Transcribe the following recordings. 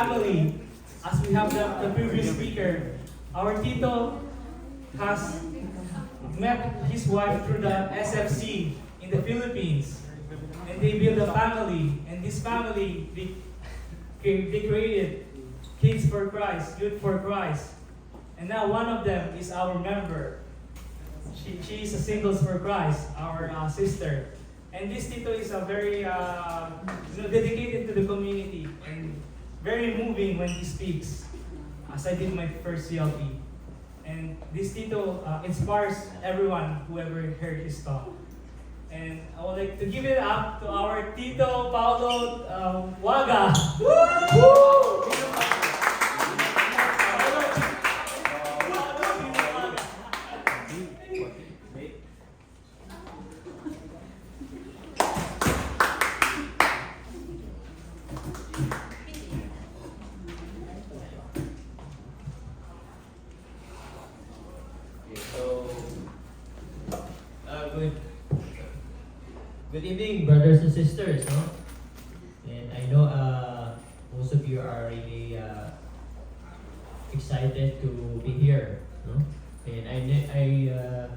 family, as we have the previous speaker, our Tito has met his wife through the SFC in the Philippines, and they built a family, and this family, they created Kids for Christ, Youth for Christ, and now one of them is our member. She is a Singles for Christ, our sister. And this Tito is a very dedicated to the community and very moving when he speaks, as I did my first CLP. And this Tito inspires everyone who ever heard his talk. And I would like to give it up to our Tito Paulo Waga. Woo! Good evening, brothers and sisters. No? And I know most of you are really excited to be here. No? And I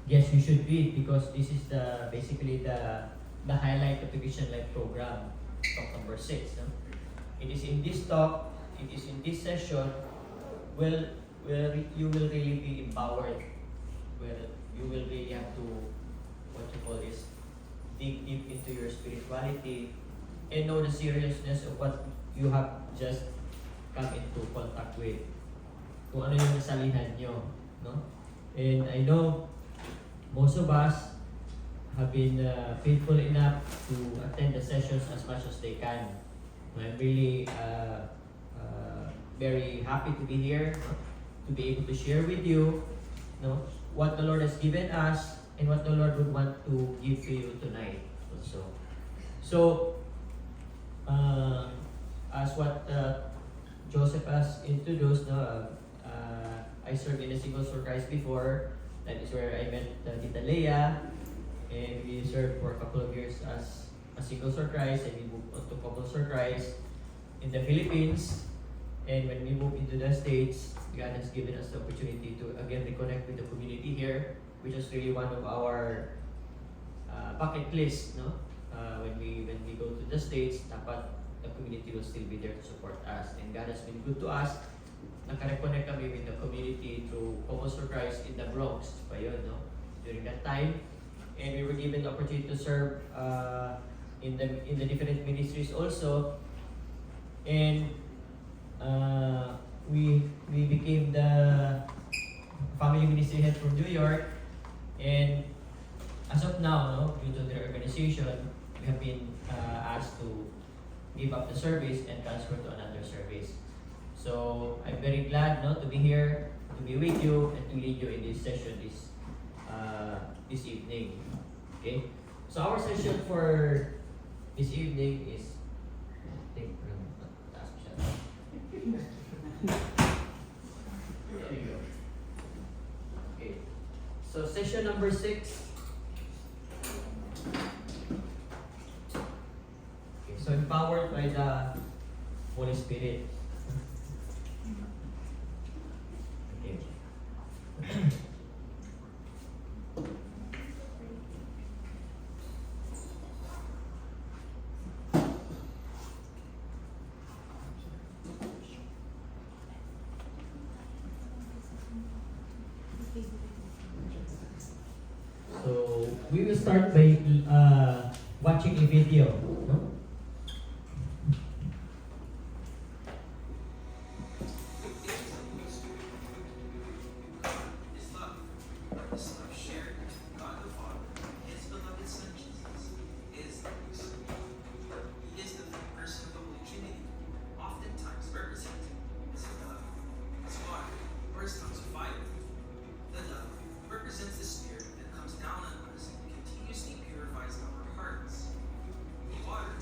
guess you should be, because this is basically the highlight of the Vision Life program, talk number 6. No? It is in this talk, it is in this session, where you will really be empowered, where you will really have to, what you call this, dig deep into your spirituality and know the seriousness of what you have just come into contact with. Kung ano yung nasalihan nyo. No? And I know most of us have been faithful enough to attend the sessions as much as they can. I'm really very happy to be here, to be able to share with you, what the Lord has given us and what the Lord would want to give to you tonight also. So, as what Joseph has introduced, I served in a Singles for Christ before. That is where I met Tita Leia, and we served for a couple of years as a Singles for Christ, and we moved on to Couples for Christ in the Philippines. And when we moved into the States, God has given us the opportunity to again reconnect with the community here, which is really one of our bucket list, no? When we go to the States, dapat the community will still be there to support us. And God has been good to us. Nakareconnect kami with the community through Couples for Christ in the Bronx pa yun, no? During that time. And we were given the opportunity to serve in the different ministries also. And we became the family ministry head from New York. And as of now, no, due to their organization, we have been asked to give up the service and transfer to another service. So I'm very glad, no, to be here, to be with you, and to lead you in this session this evening. Okay. So our session for this evening is, I think, there you go. Okay. So session number 6. Okay, so empowered by the Holy Spirit. Okay. So we will start by watching a video. No? Represents the Spirit that comes down on us and continuously purifies our hearts. The water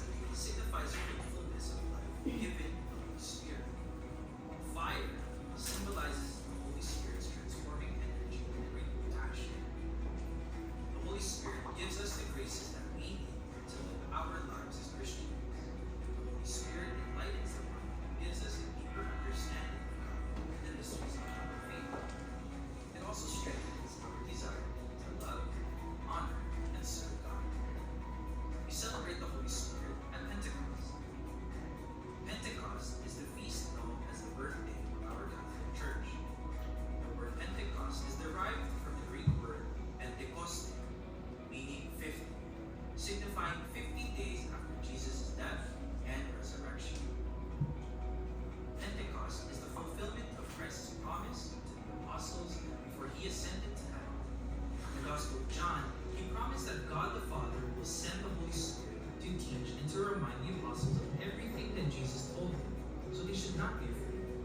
not be afraid.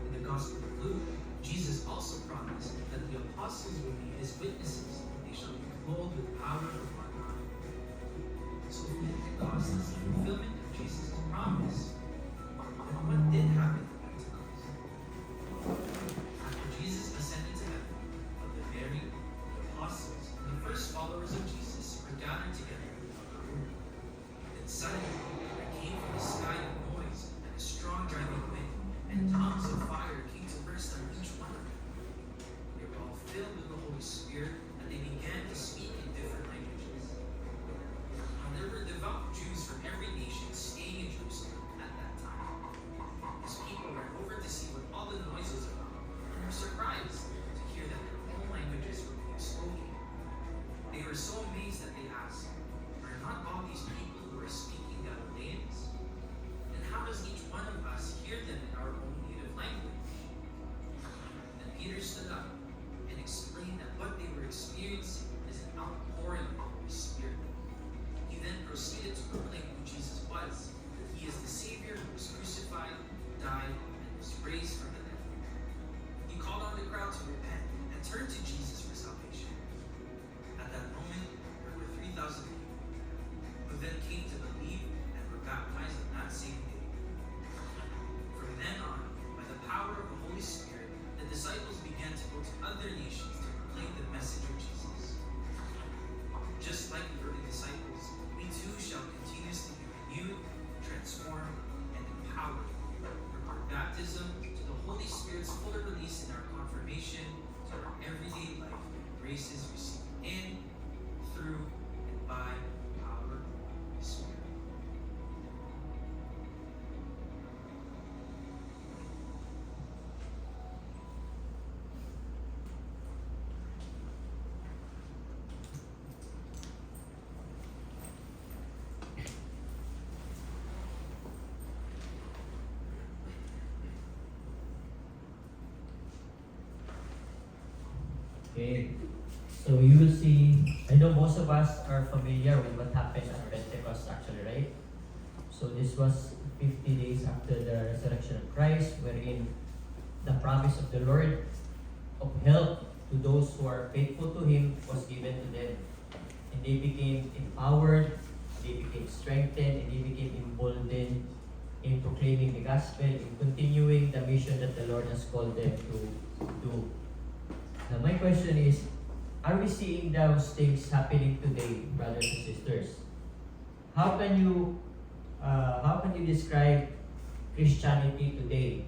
In the Gospel of Luke, Jesus also promised that the apostles will be his witnesses, and they shall be clothed with power from on high. So Pentecost is the fulfillment of Jesus' promise. And what did happen at Pentecost? After Jesus ascended to heaven, Mother Mary, the apostles, and the first followers of Jesus were gathered together in the upper room. Then suddenly there came from the sky a noise and a strong driving wind, and tongues of fire came to rest on each one of them. They were all filled with the Holy Spirit, and they began to speak in different languages. Now there were devout Jews from every nation staying in Jerusalem at that time. These people ran over to see what all the noise was about, and were surprised to hear that their own languages were being spoken. They were so amazed that they asked, "Are not all these people who are speaking Galileans? And how does each one of us hear them in our own native language?" Then Peter stood up and explained that what they were experiencing is an outpouring of the Holy Spirit. He then proceeded to proclaim who Jesus was, that he is the Savior who was crucified, died, and was raised from the dead. He called on the crowd to repent and turn to Jesus for salvation. At that moment, there were 3,000 people, who then came to believe and were baptized on that same day. From then on, by the power of the Holy Spirit, the disciples began to go to other nations to proclaim the message of Jesus. Just like the early disciples, we too shall continuously be renewed, transformed, and empowered. From our baptism to the Holy Spirit's fuller release in our confirmation to our everyday life, graces received in, through, and by the power of the Holy Spirit. Okay, so you will see, I know most of us are familiar with what happened at Pentecost actually, right? So this was 50 days after the resurrection of Christ, wherein the promise of the Lord of help to those who are faithful to Him was given to them. And they became empowered, they became strengthened, and they became emboldened in proclaiming the gospel, in continuing the mission that the Lord has called them to do. Now my question is, are we seeing those things happening today, brothers and sisters? How can you describe Christianity today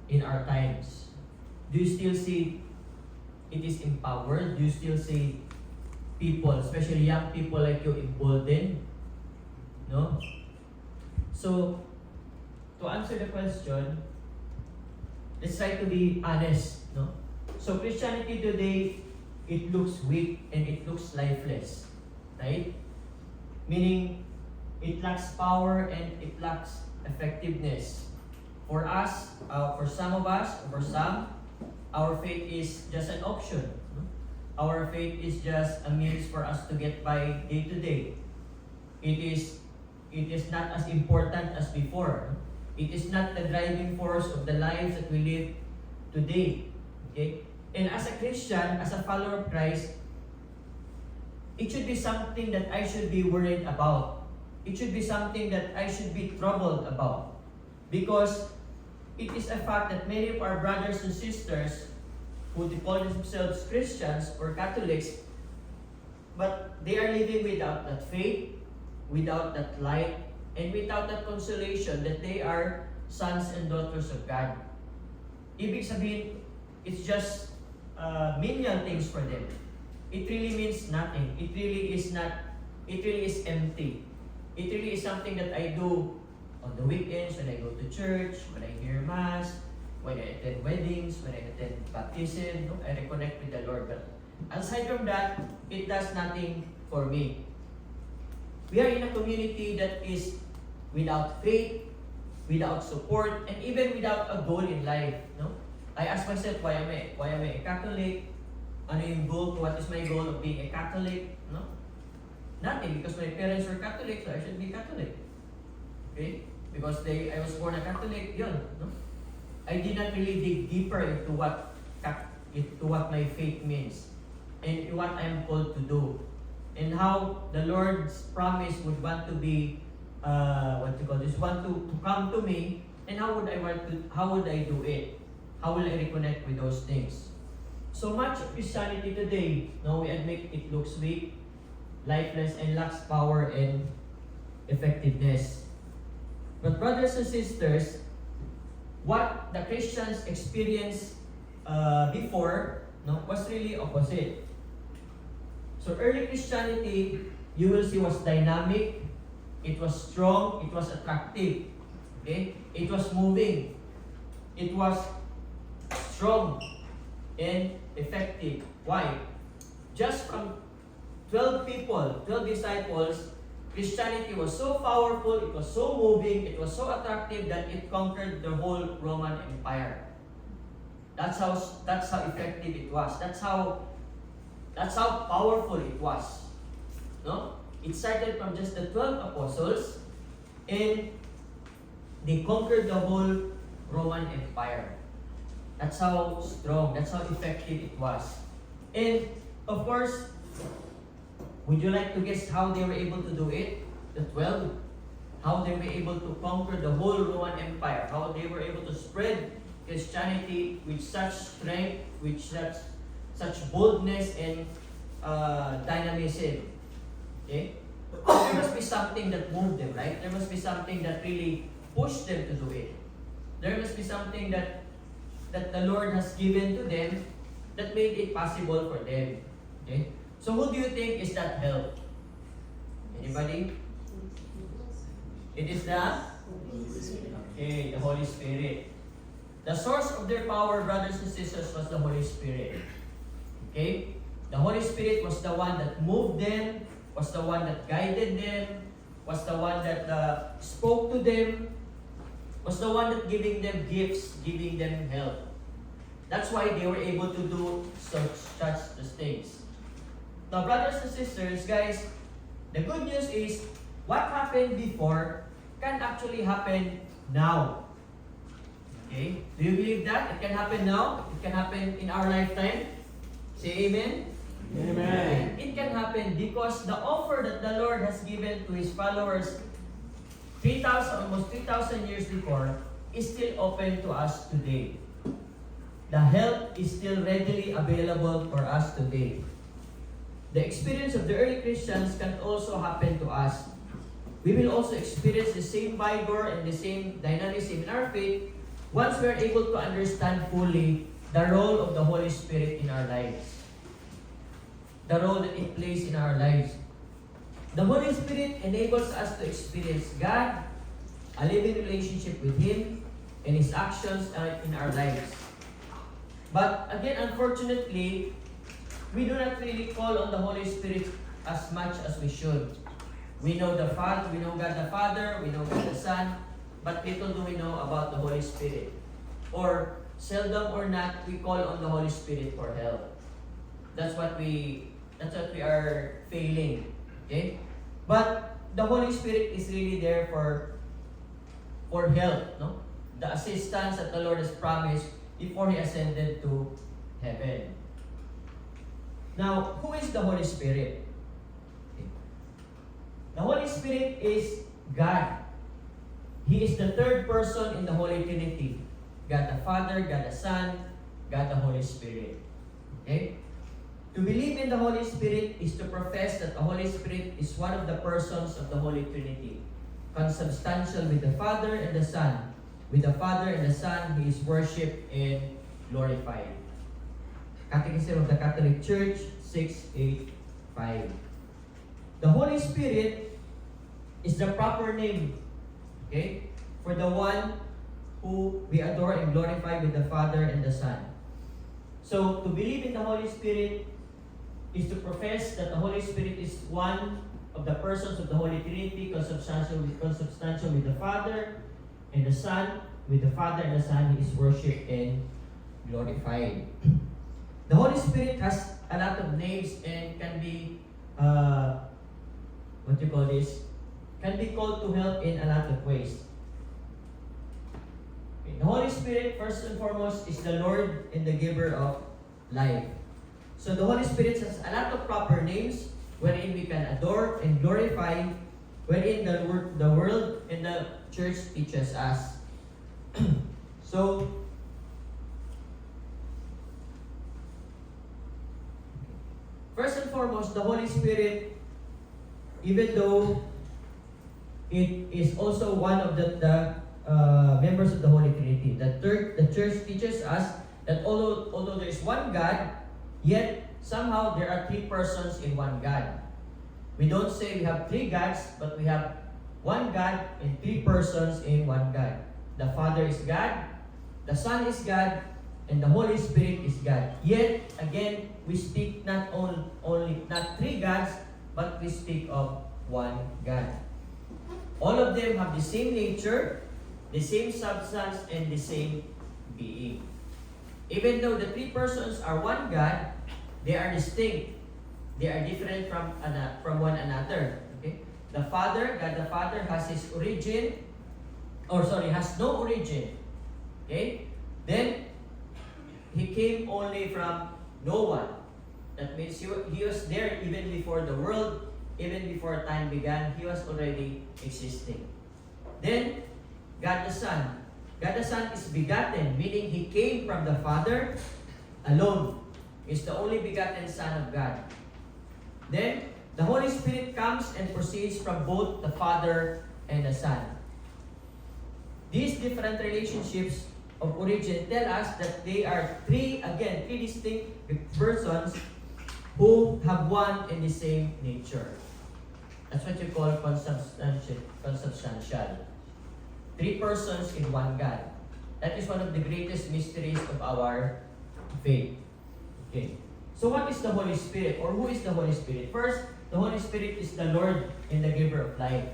in our times? Do you still see it is empowered? Do you still see people, especially young people like you, emboldened? No? So, to answer the question, let's try to be honest, no? So Christianity today, it looks weak and it looks lifeless, right? Meaning, it lacks power and it lacks effectiveness. For us, for some of us, for some, our faith is just an option. No? Our faith is just a means for us to get by day to day. It is not as important as before. It is not the driving force of the lives that we live today. Okay? And as a Christian, as a follower of Christ, it should be something that I should be worried about. It should be something that I should be troubled about. Because it is a fact that many of our brothers and sisters who call themselves Christians or Catholics, but they are living without that faith, without that light, and without that consolation that they are sons and daughters of God. Ibig sabihin, it's just menial things for them. It really means nothing. It really is empty. It really is something that I do on the weekends, when I go to church, when I hear Mass, when I attend weddings, when I attend baptism, no? I reconnect with the Lord. But aside from that, it does nothing for me. We are in a community that is without faith, without support, and even without a goal in life. No? I ask myself, why am I a Catholic? Ano yung goal? What is my goal of being a Catholic? No? Nothing, because my parents were Catholic, so I should be Catholic. Okay? because I was born a Catholic, yun, no? I did not really dig deeper into what my faith means and what I'm called to do, and how the Lord's promise would want to be, want to come to me, and how would I do it? How will I reconnect with those things? So much of Christianity today, no, we admit it looks weak, lifeless, and lacks power and effectiveness. But brothers and sisters, what the Christians experienced before, no, was really opposite. So early Christianity, you will see, was dynamic, it was strong, it was attractive, okay? It was moving, it was strong and effective. Why? Just from 12 people, 12 disciples, Christianity was so powerful, it was so moving, it was so attractive that it conquered the whole Roman Empire. That's how effective it was. That's how powerful it was. No? It started from just the 12 apostles, and they conquered the whole Roman Empire. That's how strong, that's how effective it was. And of course, would you like to guess how they were able to do it? The 12? How they were able to conquer the whole Roman Empire? How they were able to spread Christianity with such strength, with such boldness and dynamism? Okay? There must be something that moved them, right? There must be something that really pushed them to do it. There must be something that the Lord has given to them that made it possible for them. Okay? So who do you think is that help? Anybody? It is the Holy Spirit. The source of their power, brothers and sisters, was the Holy Spirit. Okay? The Holy Spirit was the one that moved them, was the one that guided them, was the one that spoke to them, was the one that giving them gifts, giving them help. That's why they were able to do such things. Now, brothers and sisters, guys, the good news is what happened before can actually happen now. Okay? Do you believe that? It can happen now? It can happen in our lifetime? Say amen? Amen. It can happen because the offer that the Lord has given to His followers almost 3,000 years before is still open to us today. The help is still readily available for us today. The experience of the early Christians can also happen to us. We will also experience the same vigor and the same dynamism in our faith once we are able to understand fully the role of the Holy Spirit in our lives. The role that it plays in our lives. The Holy Spirit enables us to experience God, a living relationship with Him, and His actions in our lives. But again, unfortunately, we do not really call on the Holy Spirit as much as we should. We know the Father, we know God the Father, we know God the Son, but little do we know about the Holy Spirit. Or seldom or not, we call on the Holy Spirit for help. That's what we are failing. Okay? But the Holy Spirit is really there for help, no? The assistance that the Lord has promised before He ascended to heaven. Now, who is the Holy Spirit? Okay. The Holy Spirit is God. He is the third person in the Holy Trinity. God the Father, God the Son, God the Holy Spirit. Okay? To believe in the Holy Spirit is to profess that the Holy Spirit is one of the persons of the Holy Trinity, consubstantial with the Father and the Son. With the Father and the Son, He is worshipped and glorified. Catechism of the Catholic Church, 685. The Holy Spirit is the proper name, okay, for the one who we adore and glorify with the Father and the Son. So, to believe in the Holy Spirit is to profess that the Holy Spirit is one of the persons of the Holy Trinity, consubstantial with the Father and the Son. With the Father and the Son, He is worshipped and glorified. The Holy Spirit has a lot of names and can be, can be called to help in a lot of ways. Holy Spirit, first and foremost, is the Lord and the giver of life. So the Holy Spirit has a lot of proper names wherein we can adore and glorify, wherein the world and the church teaches us. So, first and foremost, the Holy Spirit, even though it is also one of the members of the Holy Trinity, the church teaches us that although there is one God, yet somehow there are three persons in one God. We don't say we have three gods, but we have one God and three persons in one God. The Father is God, the Son is God, and the Holy Spirit is God. Yet, again, we speak not three gods, but we speak of one God. All of them have the same nature, the same substance, and the same being. Even though the three persons are one God, they are distinct. They are different from one another. Okay? The Father, God the Father, has has no origin. Okay? Then, He came only from no one. That means He was there even before the world, even before time began, He was already existing. Then, God the Son. God the Son is begotten, meaning He came from the Father alone. He's the only begotten Son of God. Then, the Holy Spirit comes and proceeds from both the Father and the Son. These different relationships of origin tell us that they are three distinct persons who have one and the same nature. That's what you call consubstantial. Three persons in one God. That is one of the greatest mysteries of our faith. Okay. So what is the Holy Spirit, or who is the Holy Spirit? First, the Holy Spirit is the Lord and the giver of life.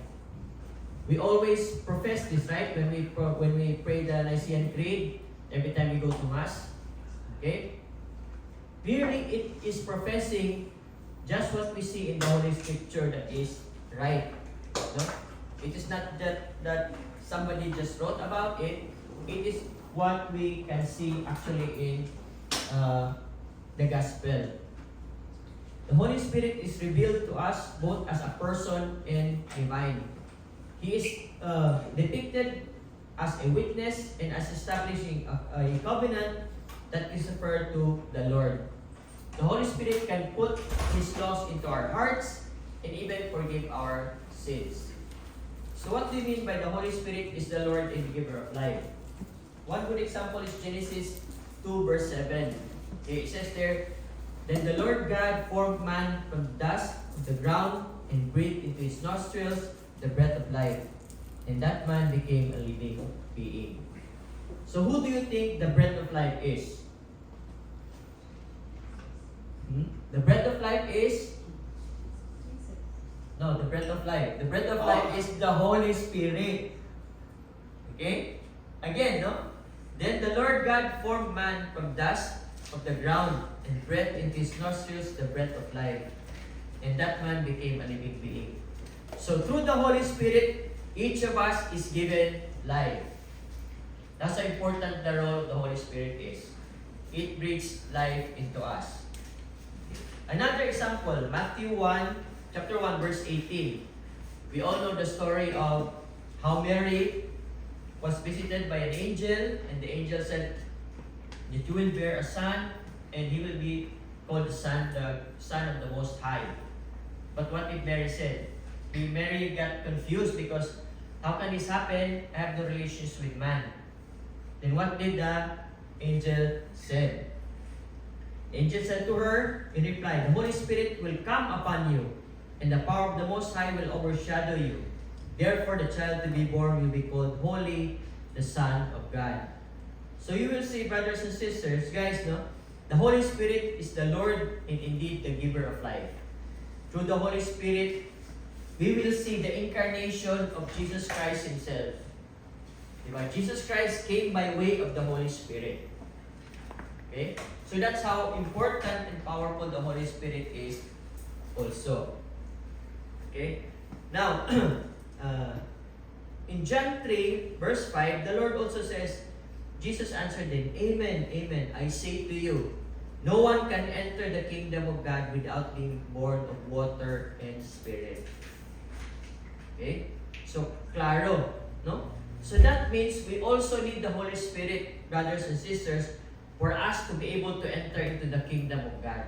We always profess this, right? When we pray the Nicene Creed, every time we go to Mass. Okay? Clearly, it is professing just what we see in the Holy Scripture that is right. No? It is not that somebody just wrote about it. It is what we can see actually in the Gospel. The Holy Spirit is revealed to us both as a person and divine. He is depicted as a witness and as establishing a covenant that is referred to the Lord. The Holy Spirit can put His laws into our hearts and even forgive our sins. So what do you mean by the Holy Spirit is the Lord and the giver of life? One good example is Genesis 2 verse 7. Okay, it says there, "Then the Lord God formed man from dust of the ground and breathed into his nostrils the breath of life. And that man became a living being." So who do you think the breath of life is? The breath of life is? No, the breath of life. The breath of life is the Holy Spirit. Okay? Again, no? "Then the Lord God formed man from dust of the ground and breathed into his nostrils the breath of life. And that man became a living being." So through the Holy Spirit, each of us is given life. That's how important the role of the Holy Spirit is. It breathes life into us. Another example, Matthew 1, chapter 1, verse 18. We all know the story of how Mary was visited by an angel, and the angel said that you will bear a son, and he will be called the Son of the Most High. But what did Mary say? Mary got confused because how can this happen? I have no relations with man. Then what did the angel say? The angel said to her in reply, "The Holy Spirit will come upon you, and the power of the Most High will overshadow you. Therefore, the child to be born will be called Holy, the Son of God." So you will see, brothers and sisters, guys, no? The Holy Spirit is the Lord and indeed the giver of life. Through the Holy Spirit, we will see the incarnation of Jesus Christ Himself. Diba? Jesus Christ came by way of the Holy Spirit. Okay? So that's how important and powerful the Holy Spirit is also. Okay? Now, in John 3, verse 5, the Lord also says, Jesus answered them, Amen, amen, I say to you, no one can enter the kingdom of God without being born of water and spirit. Okay? So, claro, no? So that means we also need the Holy Spirit, brothers and sisters, for us to be able to enter into the kingdom of God.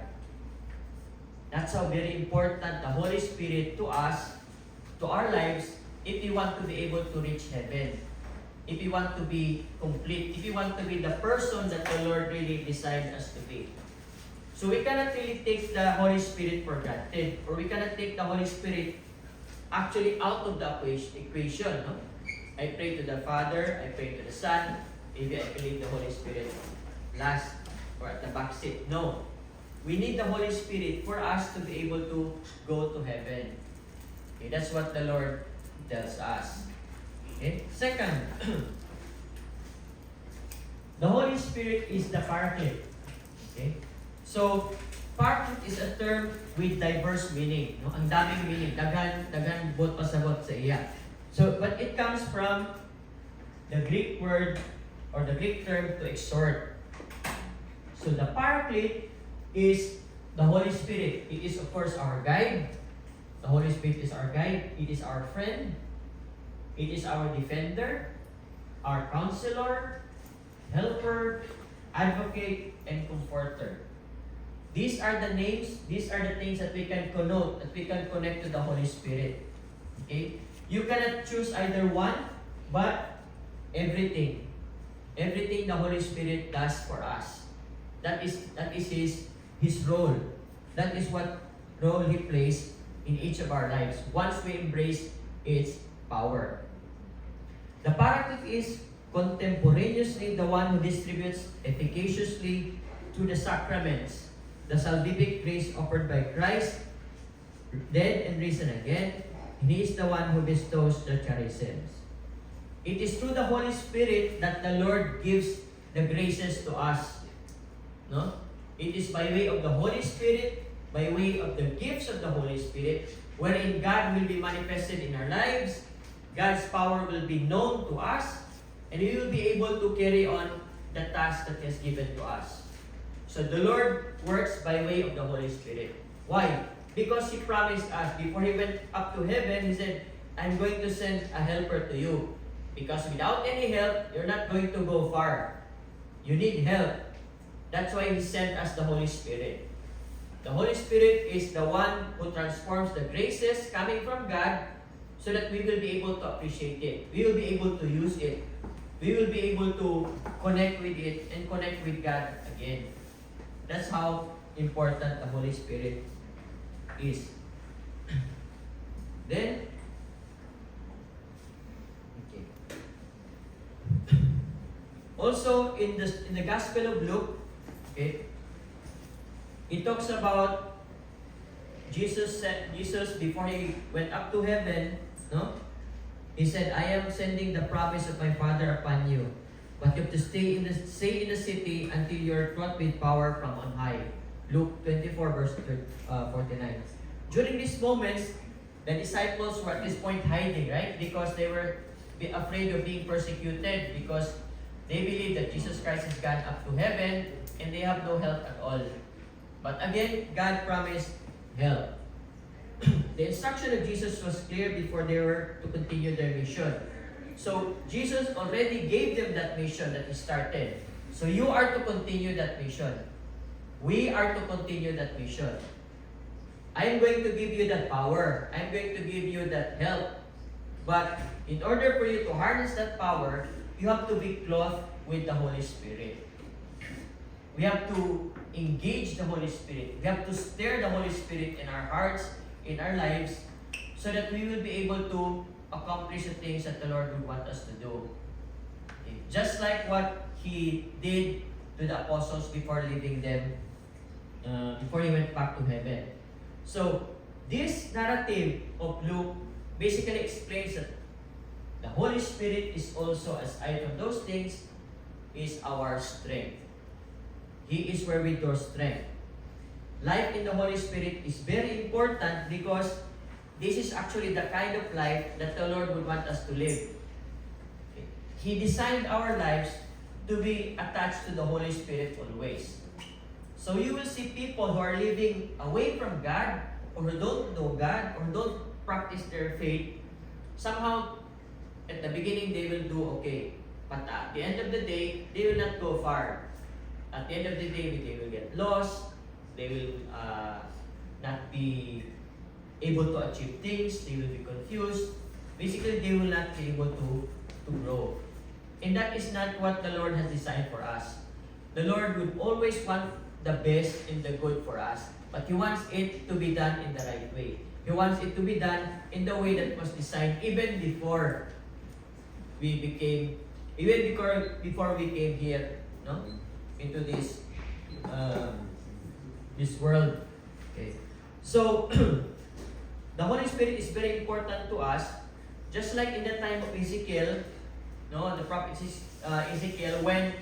That's how very important the Holy Spirit to us, to our lives, if we want to be able to reach heaven. If we want to be complete, if we want to be the person that the Lord really designed us to be. So we cannot really take the Holy Spirit for granted, or we cannot take the Holy Spirit actually out of the equation. No? I pray to the Father, I pray to the Son, maybe I believe the Holy Spirit last or at the back seat. No. We need the Holy Spirit for us to be able to go to heaven. Okay, that's what the Lord tells us. Okay? Second, the Holy Spirit is the Paraclete. Okay? So, Paraclete is a term with diverse meaning. No? Ang daming meaning. Dagan bot pasabot sa iya. So, but it comes from the Greek word or the Greek term to exhort. So, the Paraclete is the Holy Spirit. It is, of course, our guide. The Holy Spirit is our guide. It is our friend. It is our defender, our counselor, helper, advocate, and comforter. These are the names, these are the things that we can connote, that we can connect to the Holy Spirit. Okay? You cannot choose either one, but everything. Everything the Holy Spirit does for us. That is His role. That is what role He plays in each of our lives once we embrace its power. The Paraclete is contemporaneously the one who distributes efficaciously through the sacraments the salvific grace offered by Christ, dead and risen again, and He is the one who bestows the charisms. It is through the Holy Spirit that the Lord gives the graces to us. No? It is by way of the Holy Spirit, by way of the gifts of the Holy Spirit, wherein God will be manifested in our lives, God's power will be known to us, and we will be able to carry on the task that He has given to us. So the Lord works by way of the Holy Spirit. Why? Because He promised us, before He went up to heaven, He said, I'm going to send a helper to you. Because without any help, you're not going to go far. You need help. That's why He sent us the Holy Spirit. The Holy Spirit is the one who transforms the graces coming from God so that we will be able to appreciate it. We will be able to use it. We will be able to connect with it and connect with God again. That's how important the Holy Spirit is. Then, okay. Also in the Gospel of Luke, okay, it talks about Jesus before He went up to heaven, no? He said, I am sending the promise of my Father upon you, but you have to stay in the city until you are taught with power from on high. Luke 24 verse 49. During these moments, the disciples were at this point hiding, right? Because they were afraid of being persecuted because they believe that Jesus Christ has gone up to heaven and they have no help at all. But again, God promised help. The instruction of Jesus was clear before they were to continue their mission. So Jesus already gave them that mission that He started. So you are to continue that mission. We are to continue that mission. I am going to give you that power. I am going to give you that help. But in order for you to harness that power, you have to be clothed with the Holy Spirit. We have to engage the Holy Spirit. We have to stir the Holy Spirit in our hearts, in our lives, so that we will be able to accomplish the things that the Lord would want us to do. Okay. Just like what He did to the apostles before leaving them, before He went back to heaven. So, this narrative of Luke basically explains that the Holy Spirit is also, aside from those things, is our strength. He is where we draw strength. Life in the Holy Spirit is very important because this is actually the kind of life that the Lord would want us to live. Okay. He designed our lives to be attached to the Holy Spirit always. So you will see people who are living away from God, or who don't know God, or don't practice their faith. Somehow, at the beginning, they will do okay. But at the end of the day, they will not go far. At the end of the day, they will get lost. They will not be able to achieve things. They will be confused. Basically, they will not be able to grow. And that is not what the Lord has designed for us. The Lord would always want the best and the good for us. But He wants it to be done in the right way. He wants it to be done in the way that was designed even before we came here, no, into this this world. Okay, so the Holy Spirit is very important to us, just like in the time of Ezekiel, no, the prophet Ezekiel, when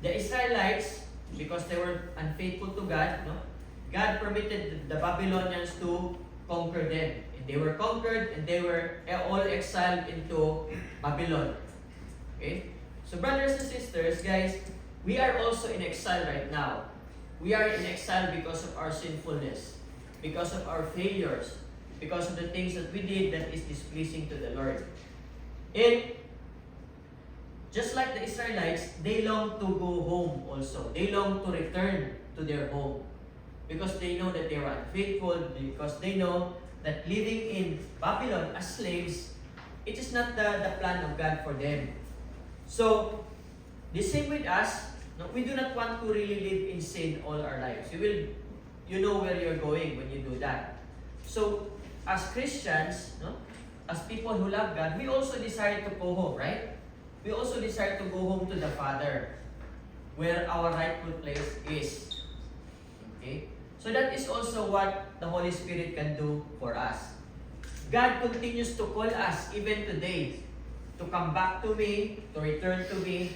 the Israelites, because they were unfaithful to God, no, God permitted the Babylonians to conquer them, and they were conquered, and they were all exiled into Babylon. Okay? So brothers and sisters, guys, we are also in exile right now. We are in exile because of our sinfulness, because of our failures, because of the things that we did that is displeasing to the Lord. And just like the Israelites, they long to go home also. They long to return to their home because they know that they were unfaithful, because they know that living in Babylon as slaves, it is not the plan of God for them. So, the same with us, no, we do not want to really live in sin all our lives. You know where you're going when you do that. So, as Christians, no, as people who love God, we also desire to go home, right? We also desire to go home to the Father, where our rightful place is. Okay? So that is also what the Holy Spirit can do for us. God continues to call us even today to come back to me, to return to me,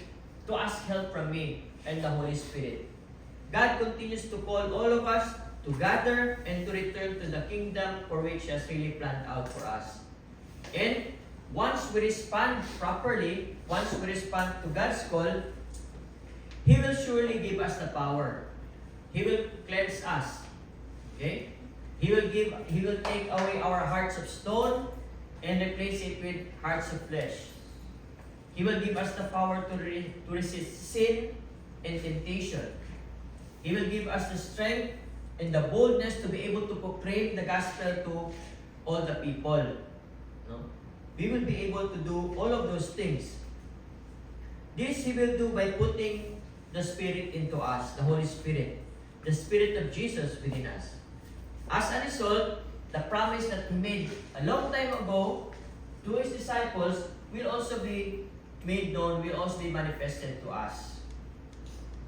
to ask help from me and the Holy Spirit. God continues to call all of us to gather and to return to the kingdom for which He has really planned out for us. And once we respond properly, once we respond to God's call, He will surely give us the power. He will cleanse us. Okay? He will take away our hearts of stone and replace it with hearts of flesh. He will give us the power to resist sin and temptation. He will give us the strength and the boldness to be able to proclaim the gospel to all the people. No? We will be able to do all of those things. This He will do by putting the Spirit into us, the Holy Spirit, the Spirit of Jesus within us. As a result, the promise that He made a long time ago to His disciples will also be made known, will also be manifested to us.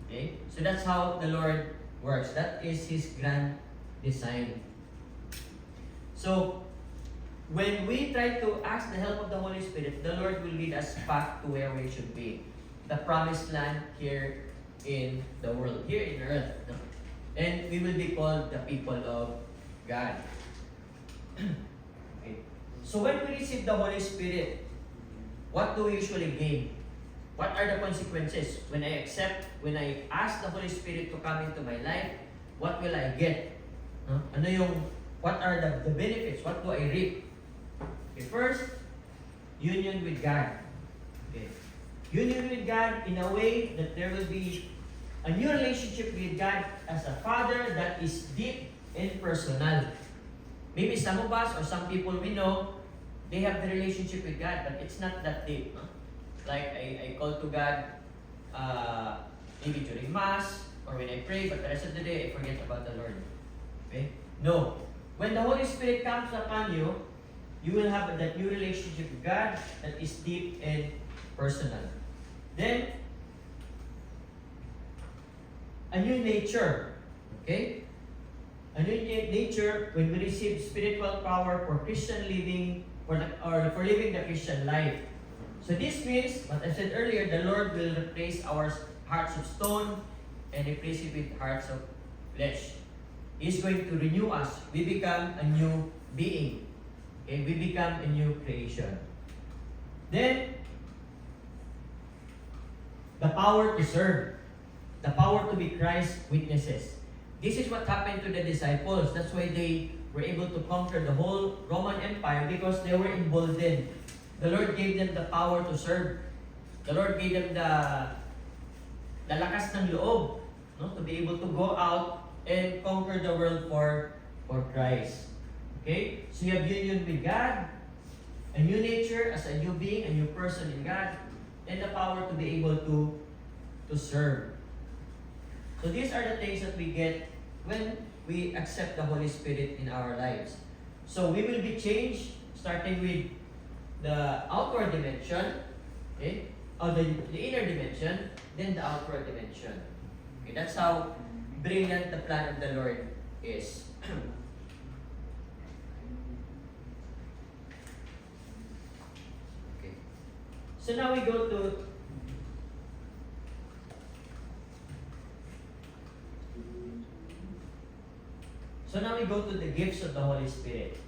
Okay? So that's how the Lord works. That is His grand design. So, when we try to ask the help of the Holy Spirit, the Lord will lead us back to where we should be. The promised land here in the world, here in earth. No? And we will be called the people of God. Okay. So when we receive the Holy Spirit, what do we usually gain? What are the consequences? When I ask the Holy Spirit to come into my life, what will I get? What are the benefits? What do I reap? Okay, first, union with God. Okay. Union with God in a way that there will be a new relationship with God as a Father that is deep and personal. Maybe some of us or some people we know, they have the relationship with God, but it's not that deep. No? Like I call to God maybe during Mass or when I pray, but the rest of the day I forget about the Lord. Okay? No. When the Holy Spirit comes upon you, you will have that new relationship with God that is deep and personal. Then, a new nature. Okay? A new nature when we receive spiritual power for Christian living or for living the Christian life. So this means, what I said earlier, the Lord will replace our hearts of stone and replace it with hearts of flesh. He's going to renew us. We become a new being. Okay? We become a new creation. Then, the power to serve, the power to be Christ's witnesses. This is what happened to the disciples. That's why they were able to conquer the whole Roman Empire, because they were emboldened. The Lord gave them the power to serve. The Lord gave them the lakas ng loob, no, to be able to go out and conquer the world for Christ. Okay? So you have union with God, a new nature as a new being, a new person in God, and the power to be able to serve. So these are the things that we get when we accept the Holy Spirit in our lives. So we will be changed starting with the outward dimension, okay, or the inner dimension, then the outward dimension. Okay, that's how brilliant the plan of the Lord is. Okay. So now we go to the gifts of the Holy Spirit.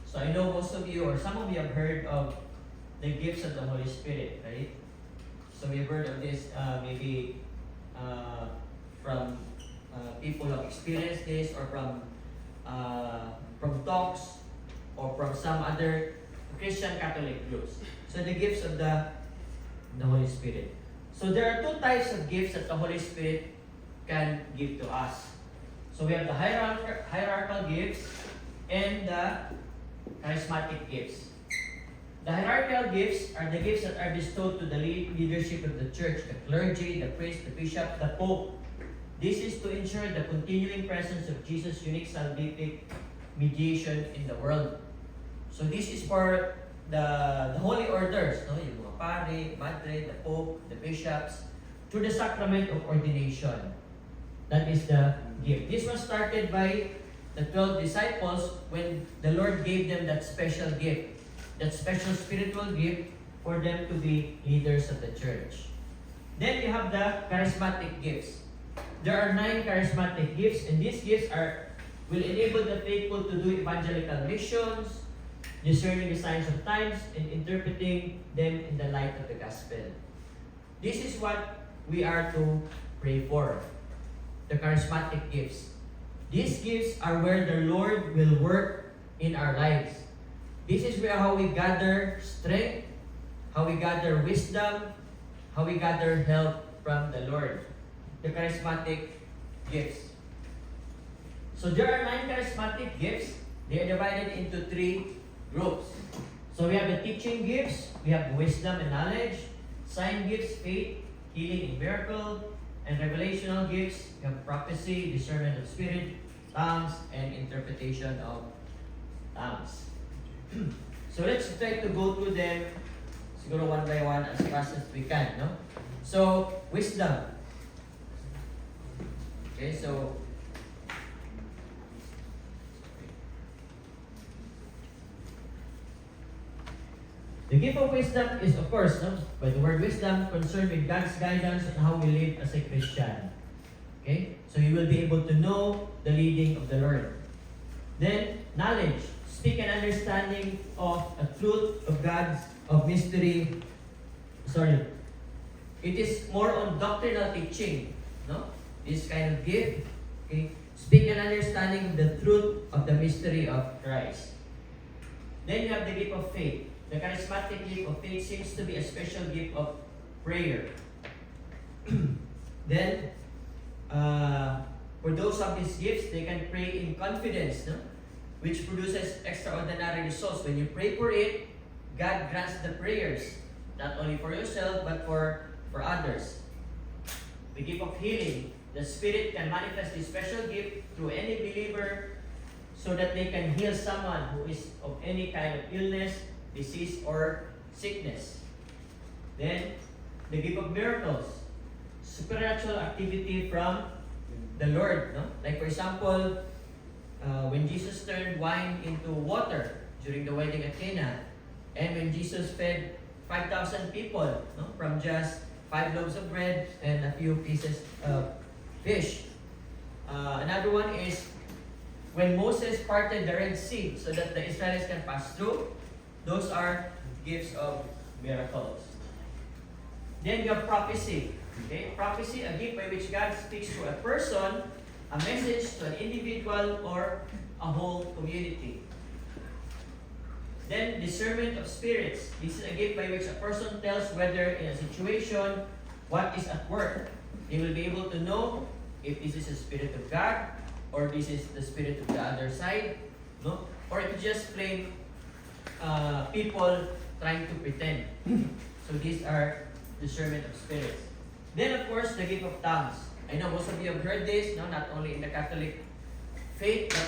So I know most of you, or some of you, have heard of the gifts of the Holy Spirit, right? So we've heard of this maybe from people who have experienced this, or from talks, or from some other Christian Catholic groups. So the gifts of the Holy Spirit. So there are two types of gifts that the Holy Spirit can give to us. So we have the hierarchical gifts and the charismatic gifts. The hierarchical gifts are the gifts that are bestowed to the leadership of the church, the clergy, the priest, the bishop, the pope. This is to ensure the continuing presence of Jesus' unique salvific mediation in the world. So this is for the holy orders, no? Yung mga pare, madre, the pope, the bishops, through the sacrament of ordination. That is the gift. This was started by the 12 disciples when the Lord gave them that special gift, that special spiritual gift for them to be leaders of the church. Then you have the charismatic gifts. There are 9 charismatic gifts, and these gifts will enable the faithful to do evangelical missions, discerning the signs of times, and interpreting them in the light of the gospel. This is what we are to pray for, the charismatic gifts. These gifts are where the Lord will work in our lives. This is where how we gather strength, how we gather wisdom, how we gather help from the Lord. The charismatic gifts. So there are 9 charismatic gifts. They are divided into 3 groups. So we have the teaching gifts, we have wisdom and knowledge, sign gifts, faith, healing and miracle, and revelational gifts. We have prophecy, discernment of spirit, tongues, and interpretation of tongues. So let's try to go through them siguro one by one as fast as we can, no? So, wisdom. Okay, so the gift of wisdom is, of course, no, by the word wisdom, concerned with God's guidance on how we live as a Christian. Okay? So you will be able to know the leading of the Lord. Then, knowledge. Speak an understanding of a truth of God's, of mystery. Sorry. It is more on doctrinal teaching. No? This kind of gift. Okay? Speak an understanding of the truth of the mystery of Christ. Then you have the gift of faith. The charismatic gift of faith seems to be a special gift of prayer. Then, for those of these gifts, they can pray in confidence, no? Which produces extraordinary results. When you pray for it, God grants the prayers, not only for yourself, but for others. The gift of healing. The Spirit can manifest this special gift through any believer so that they can heal someone who is of any kind of illness, disease, or sickness. Then, the gift of miracles. Supernatural activity from the Lord. No? Like for example, when Jesus turned wine into water during the wedding at Cana, and when Jesus fed 5,000 people, no? From just 5 loaves of bread and a few pieces of fish. Another one is when Moses parted the Red Sea so that the Israelites can pass through. Those are gifts of miracles. Then you have prophecy. Okay, prophecy, a gift by which God speaks to a person, a message to an individual or a whole community. Then, discernment of spirits. This is a gift by which a person tells whether in a situation what is at work. They will be able to know if this is the Spirit of God or this is the spirit of the other side, no? Or if it's just plain people trying to pretend. So these are discernment of spirits. Then of course, the gift of tongues. I know most of you have heard this, no? Not only in the Catholic faith, but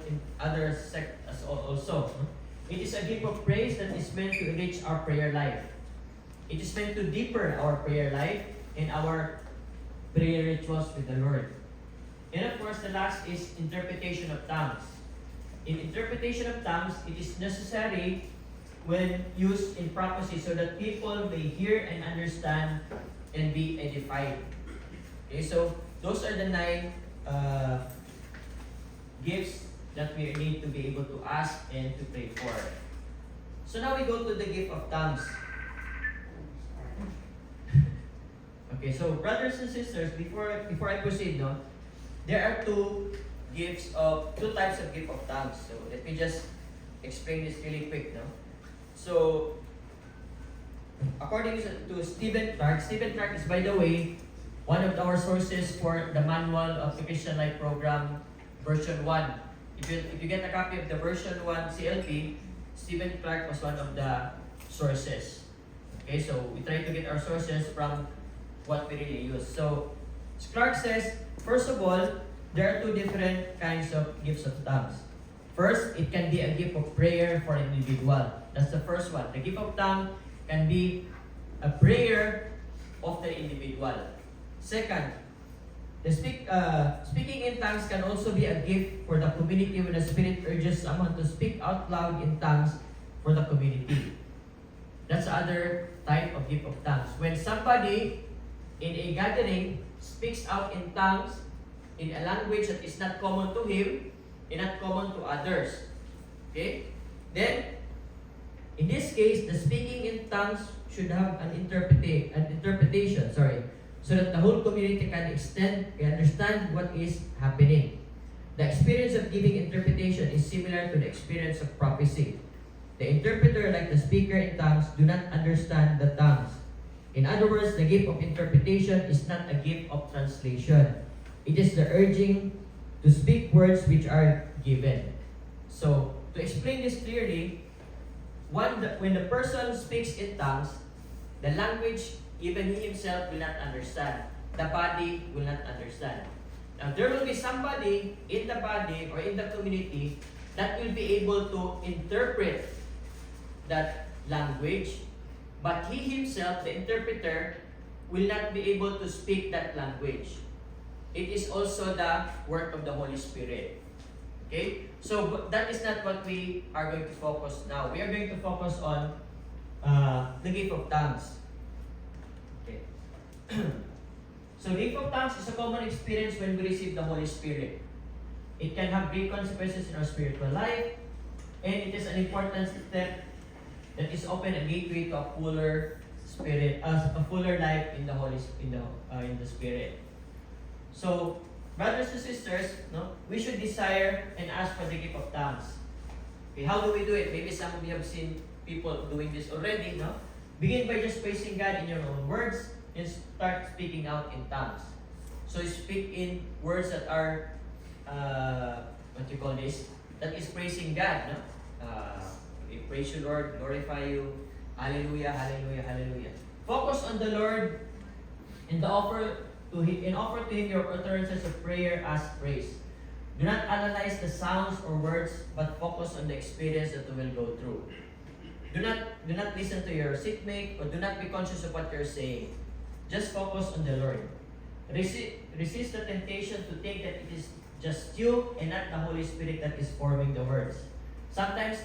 in other sects also. No? It is a gift of praise that is meant to enrich our prayer life. It is meant to deepen our prayer life and our prayer rituals with the Lord. And of course, the last is interpretation of tongues. In interpretation of tongues, it is necessary when used in prophecy so that people may hear and understand and be edified. Okay, so those are the 9 gifts that we need to be able to ask and to pray for. So now we go to the gift of tongues. Okay, so brothers and sisters, before I proceed, no, there are two types of gift of tongues. So let me just explain this really quick, no. So according to Stephen Clark is, by the way, one of our sources for the manual of the Christian Life program version 1. If you get a copy of the version 1 CLP, Stephen Clark was one of the sources. Okay, so we try to get our sources from what we really use. So Clark says, first of all, there are 2 different kinds of gifts of tongues. First, it can be a gift of prayer for an individual. That's the first one. The gift of tongue can be a prayer of the individual. Second, speaking in tongues can also be a gift for the community when the Spirit urges someone to speak out loud in tongues for the community. That's the other type of gift of tongues. When somebody in a gathering speaks out in tongues in a language that is not common to him and not common to others. Okay? Then, in this case, the speaking in tongues should have an interpretation, so that the whole community can understand what is happening. The experience of giving interpretation is similar to the experience of prophecy. The interpreter, like the speaker in tongues, do not understand the tongues. In other words, the gift of interpretation is not a gift of translation. It is the urging to speak words which are given. So, to explain this clearly, when the person speaks in tongues, the language, even he himself will not understand. The body will not understand. Now, there will be somebody in the body or in the community that will be able to interpret that language, but he himself, the interpreter, will not be able to speak that language. It is also the work of the Holy Spirit. Okay? So that is not what we are going to focus now. We are going to focus on the gift of tongues. Okay. So the gift of tongues is a common experience when we receive the Holy Spirit. It can have great consequences in our spiritual life, and it is an important step that is open a gateway to a fuller spirit, a fuller life in the Spirit. So, brothers and sisters, no, we should desire and ask for the gift of tongues. Okay, how do we do it? Maybe some of you have seen people doing this already, no? Begin by just praising God in your own words and start speaking out in tongues. So you speak in words that are, that is praising God, no? We praise you, Lord, glorify you, hallelujah, hallelujah, hallelujah. Focus on the Lord and offer to Him your utterances of prayer as praise. Do not analyze the sounds or words, but focus on the experience that you will go through. Do not listen to your seatmate, or do not be conscious of what you're saying. Just focus on the Lord. Resist the temptation to think that it is just you and not the Holy Spirit that is forming the words. Sometimes,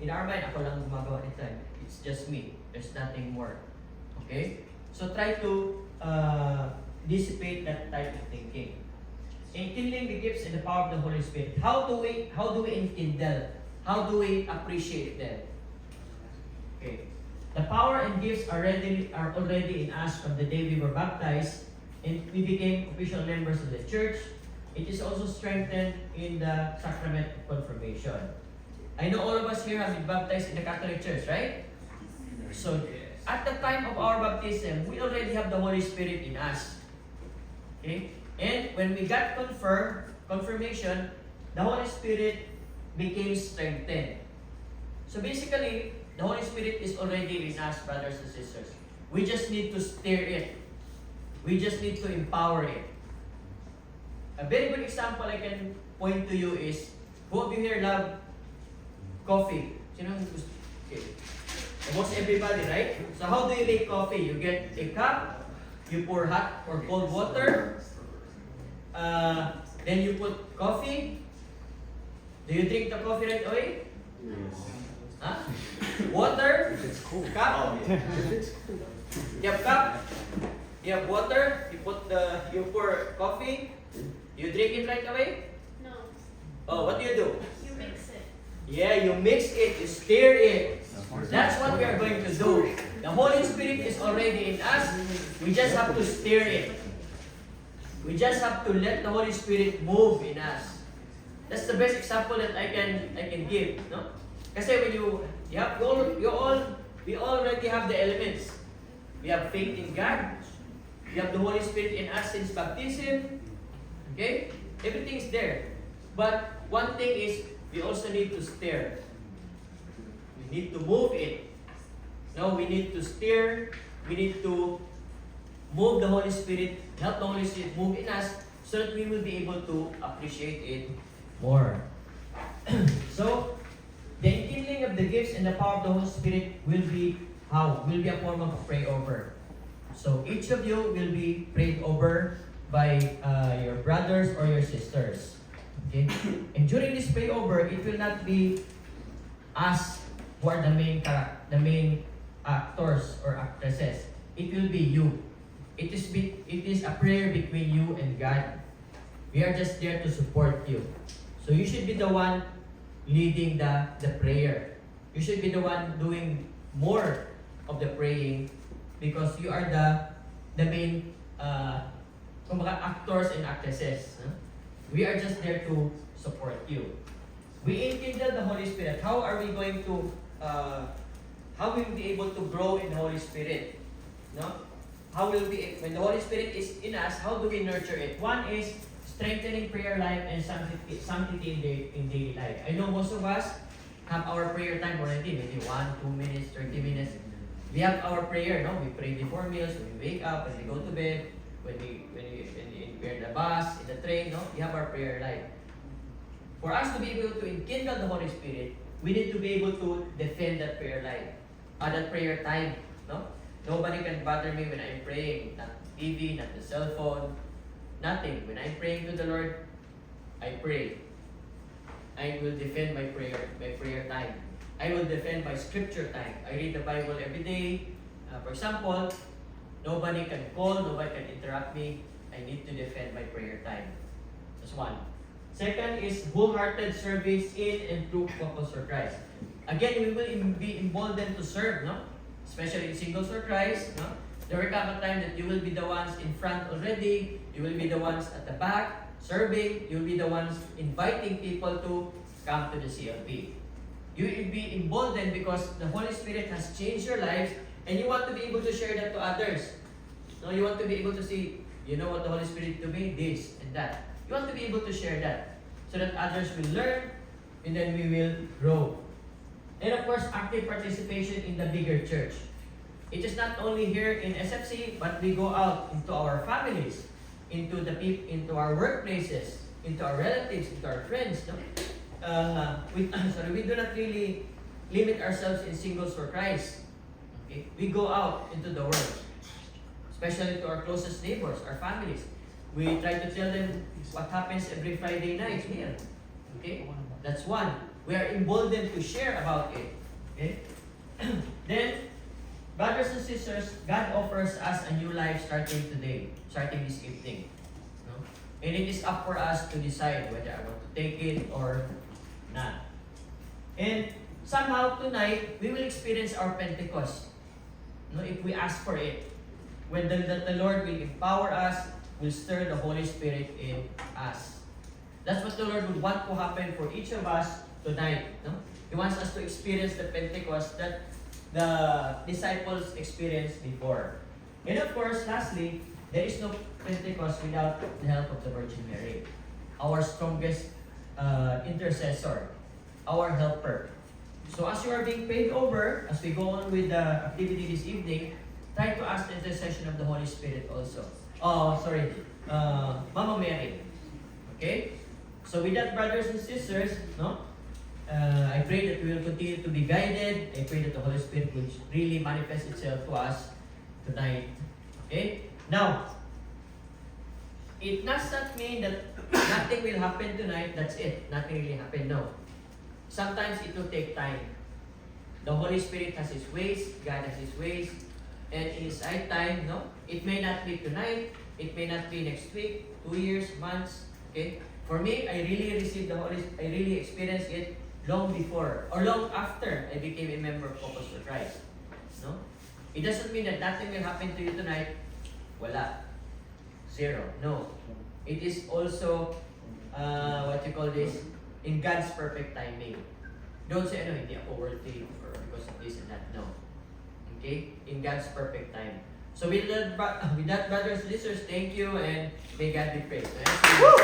in our mind, ako lang gumagawa nito. It's just me. There's nothing more. Okay? So try to dissipate that type of thinking. Enkindling the gifts and the power of the Holy Spirit. How do we enkindle? How do we appreciate them? Okay. The power and gifts are already in us from the day we were baptized and we became official members of the church. It is also strengthened in the sacrament of confirmation. I know all of us here have been baptized in the Catholic Church, right? So, at the time of our baptism, we already have the Holy Spirit in us. Okay? And when we got confirmation, the Holy Spirit became strengthened. So basically, the Holy Spirit is already in us, brothers and sisters. We just need to stir it. We just need to empower it. A very good example I can point to you is, who of you here love coffee? You know, okay. Almost everybody, right? So how do you make coffee? You get a cup, you pour hot or cold water, then you put coffee. Do you drink the coffee right away? Huh? Water, cup. You have cup, you have water, you pour coffee, you drink it right away? No, Oh, what do you do? you mix it. Yeah, you mix it, you stir it. That's what we are going to do. The Holy Spirit is already in us. We just have to stir it. We just have to let the Holy Spirit move in us. That's the best example that I can give, no? Kasi when we already have the elements. We have faith in God. We have the Holy Spirit in us since baptism. Okay? Everything's there. But one thing is, we also need to stir. We need to move it. No, we need to stir. We need to move the Holy Spirit, help the Holy Spirit move in us so that we will be able to appreciate it more. So, the enkindling of the gifts and the power of the Holy Spirit will be how? Will be a form of a pray over. So, each of you will be prayed over by your brothers or your sisters. Okay? And during this pray over, it will not be us who are the main actors or actresses. It will be you. It is a prayer between you and God. We are just there to support you. So you should be the one leading the prayer. You should be the one doing more of the praying because you are the main actors and actresses. Huh? We are just there to support you. We enkindle the Holy Spirit. How are we going to how will we be able to grow in the Holy Spirit? No? How will we, when the Holy Spirit is in us, how do we nurture it? One is strengthening prayer life and sanctity in daily life. I know most of us have our prayer time already, maybe 1, 2 minutes, 30 minutes. We have our prayer, no? We pray before meals, when we wake up, when we go to bed, when we're in the bus, in the train, no? We have our prayer life. For us to be able to enkindle the Holy Spirit, we need to be able to defend that prayer life, that prayer time, no? Nobody can bother me when I'm praying, not TV, not the cell phone, nothing. When I'm praying to the Lord, I pray. I will defend my prayer time. I will defend my scripture time. I read the Bible every day. For example, nobody can call, nobody can interrupt me. I need to defend my prayer time. That's one. Second is wholehearted service in and through Focus for Christ. Again, we will be emboldened to serve, no? Especially in Singles for Christ, no? There will come a time that you will be the ones in front already, you will be the ones at the back, serving, you will be the ones inviting people to come to the CLP. You will be emboldened because the Holy Spirit has changed your lives and you want to be able to share that to others. No, you want to be able to see, you know what the Holy Spirit to me, this and that. You want to be able to share that so that others will learn and then we will grow. And of course, active participation in the bigger church. It is not only here in SFC, but we go out into our families, into our workplaces, into our relatives, into our friends. No? We do not really limit ourselves in Singles for Christ. Okay? We go out into the world, especially to our closest neighbors, our families. We try to tell them what happens every Friday night here. Okay? That's one. We are emboldened to share about it. Okay? Then, brothers and sisters, God offers us a new life starting today, starting this evening. No? And it is up for us to decide whether I want to take it or not. And somehow tonight, we will experience our Pentecost. No, if we ask for it. When the Lord will empower us, will stir the Holy Spirit in us. That's what the Lord would want to happen for each of us tonight. No? He wants us to experience the Pentecost that the disciples experienced before. And of course, lastly, there is no Pentecost without the help of the Virgin Mary, our strongest intercessor, our helper. So as you are being prayed over, as we go on with the activity this evening, try to ask the intercession of the Holy Spirit also. Mama Mary. Okay? So with that, brothers and sisters, no? I pray that we will continue to be guided. I pray that the Holy Spirit will really manifest itself to us tonight. Okay? Now, it does not mean that nothing will happen tonight, that's it. Nothing really happened, no. Sometimes it will take time. The Holy Spirit has His ways, God has His ways, and in His right time, no? It may not be tonight, it may not be next week, 2 years, months, okay? For me, I really experienced it long before, or long after I became a member of Focus for Christ, no? It doesn't mean that nothing will happen to you tonight, wala. Zero, no. It is also, what you call this, in God's perfect timing. Don't say, hindi ako worthy or because of this and that. No. Okay? In God's perfect time. So with that, brothers and sisters, thank you and may God be praised. Woo!